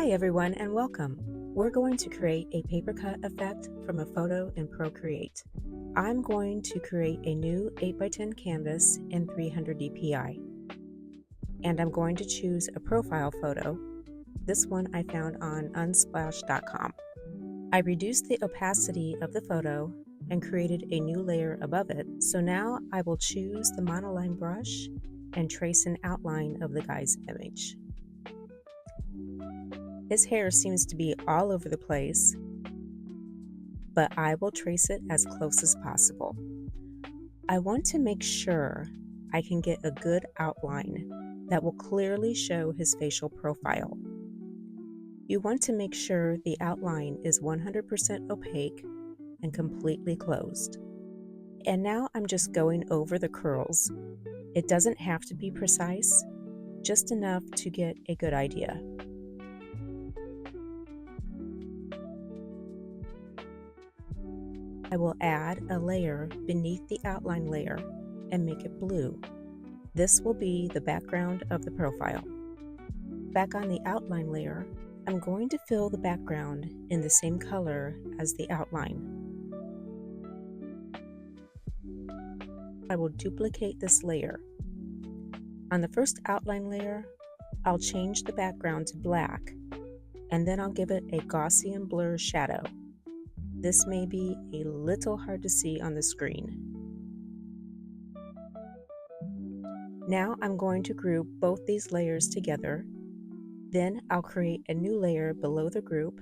Hi everyone and welcome. We're going to create a paper cut effect from a photo in Procreate. I'm going to create a new 8x10 canvas in 300 dpi. And I'm going to choose a profile photo. This one I found on unsplash.com. I reduced the opacity of the photo and created a new layer above it. So now I will choose the Monoline brush and trace an outline of the guy's image. His hair seems to be all over the place, but I will trace it as close as possible. I want to make sure I can get a good outline that will clearly show his facial profile. You want to make sure the outline is 100% opaque and completely closed. And now I'm just going over the curls. It doesn't have to be precise, just enough to get a good idea. I will add a layer beneath the outline layer and make it blue. This will be the background of the profile. Back on the outline layer, I'm going to fill the background in the same color as the outline. I will duplicate this layer. On the first outline layer, I'll change the background to black, and then I'll give it a Gaussian blur shadow. This may be a little hard to see on the screen. Now I'm going to group both these layers together. Then I'll create a new layer below the group,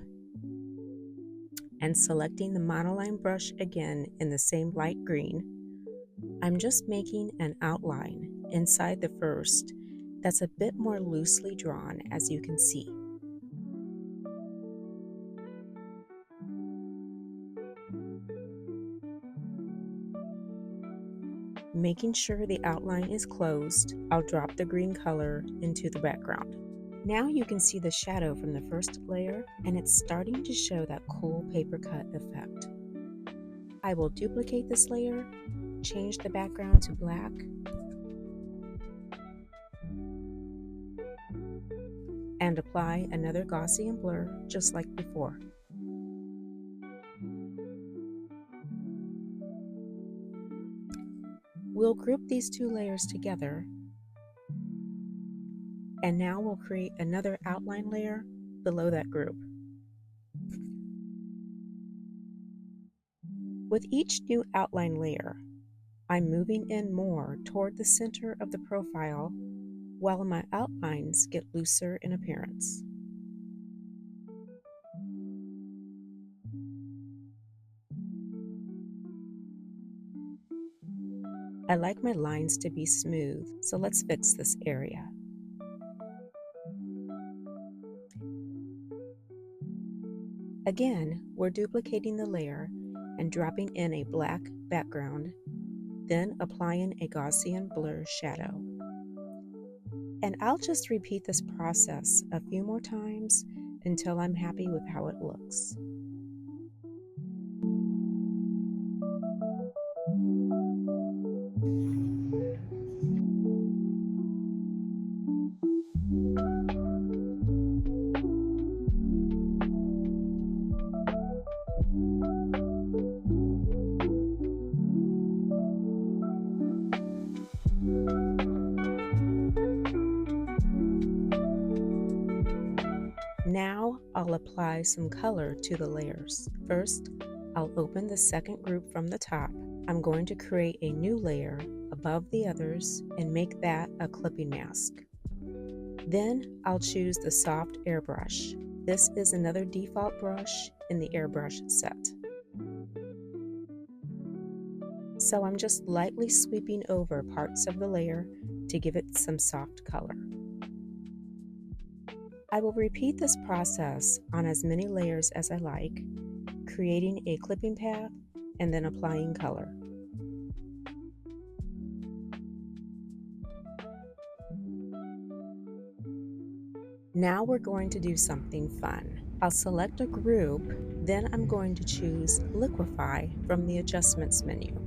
and selecting the Monoline brush again in the same light green, I'm just making an outline inside the first that's a bit more loosely drawn, as you can see. Making sure the outline is closed, I'll drop the green color into the background. Now you can see the shadow from the first layer, and it's starting to show that cool paper cut effect. I will duplicate this layer, change the background to black, and apply another Gaussian blur just like before. We'll group these two layers together, and now we'll create another outline layer below that group. With each new outline layer, I'm moving in more toward the center of the profile while my outlines get looser in appearance. I like my lines to be smooth, so let's fix this area. Again, we're duplicating the layer and dropping in a black background, then applying a Gaussian blur shadow. And I'll just repeat this process a few more times until I'm happy with how it looks. Now I'll apply some color to the layers. First, I'll open the second group from the top. I'm going to create a new layer above the others and make that a clipping mask. Then I'll choose the soft airbrush. This is another default brush in the airbrush set. So I'm just lightly sweeping over parts of the layer to give it some soft color. I will repeat this process on as many layers as I like, creating a clipping path and then applying color. Now we're going to do something fun. I'll select a group, then I'm going to choose Liquify from the Adjustments menu.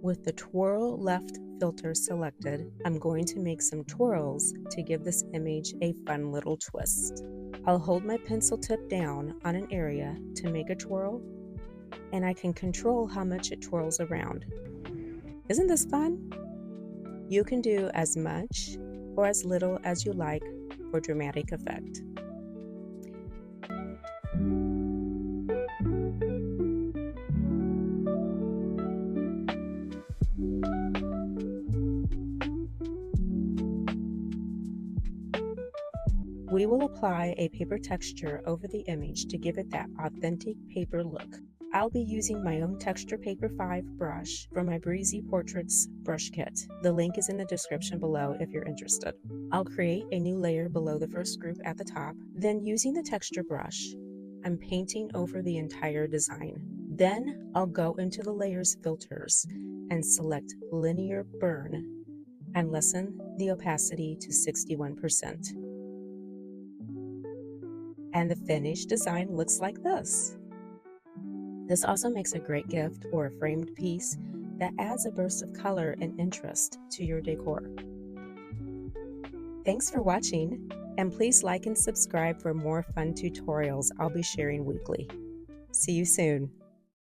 With the Twirl Left filter selected, I'm going to make some twirls to give this image a fun little twist. I'll hold my pencil tip down on an area to make a twirl, and I can control how much it twirls around. Isn't this fun? You can do as much or as little as you like for dramatic effect. We will apply a paper texture over the image to give it that authentic paper look. I'll be using my own Texture Paper 5 brush from my Breezy Portraits brush kit. The link is in the description below if you're interested. I'll create a new layer below the first group at the top. Then using the texture brush, I'm painting over the entire design. Then I'll go into the layers filters and select Linear Burn and lessen the opacity to 61%. And the finished design looks like this. This also makes a great gift or a framed piece that adds a burst of color and interest to your decor. Thanks for watching, and please like and subscribe for more fun tutorials I'll be sharing weekly. See you soon.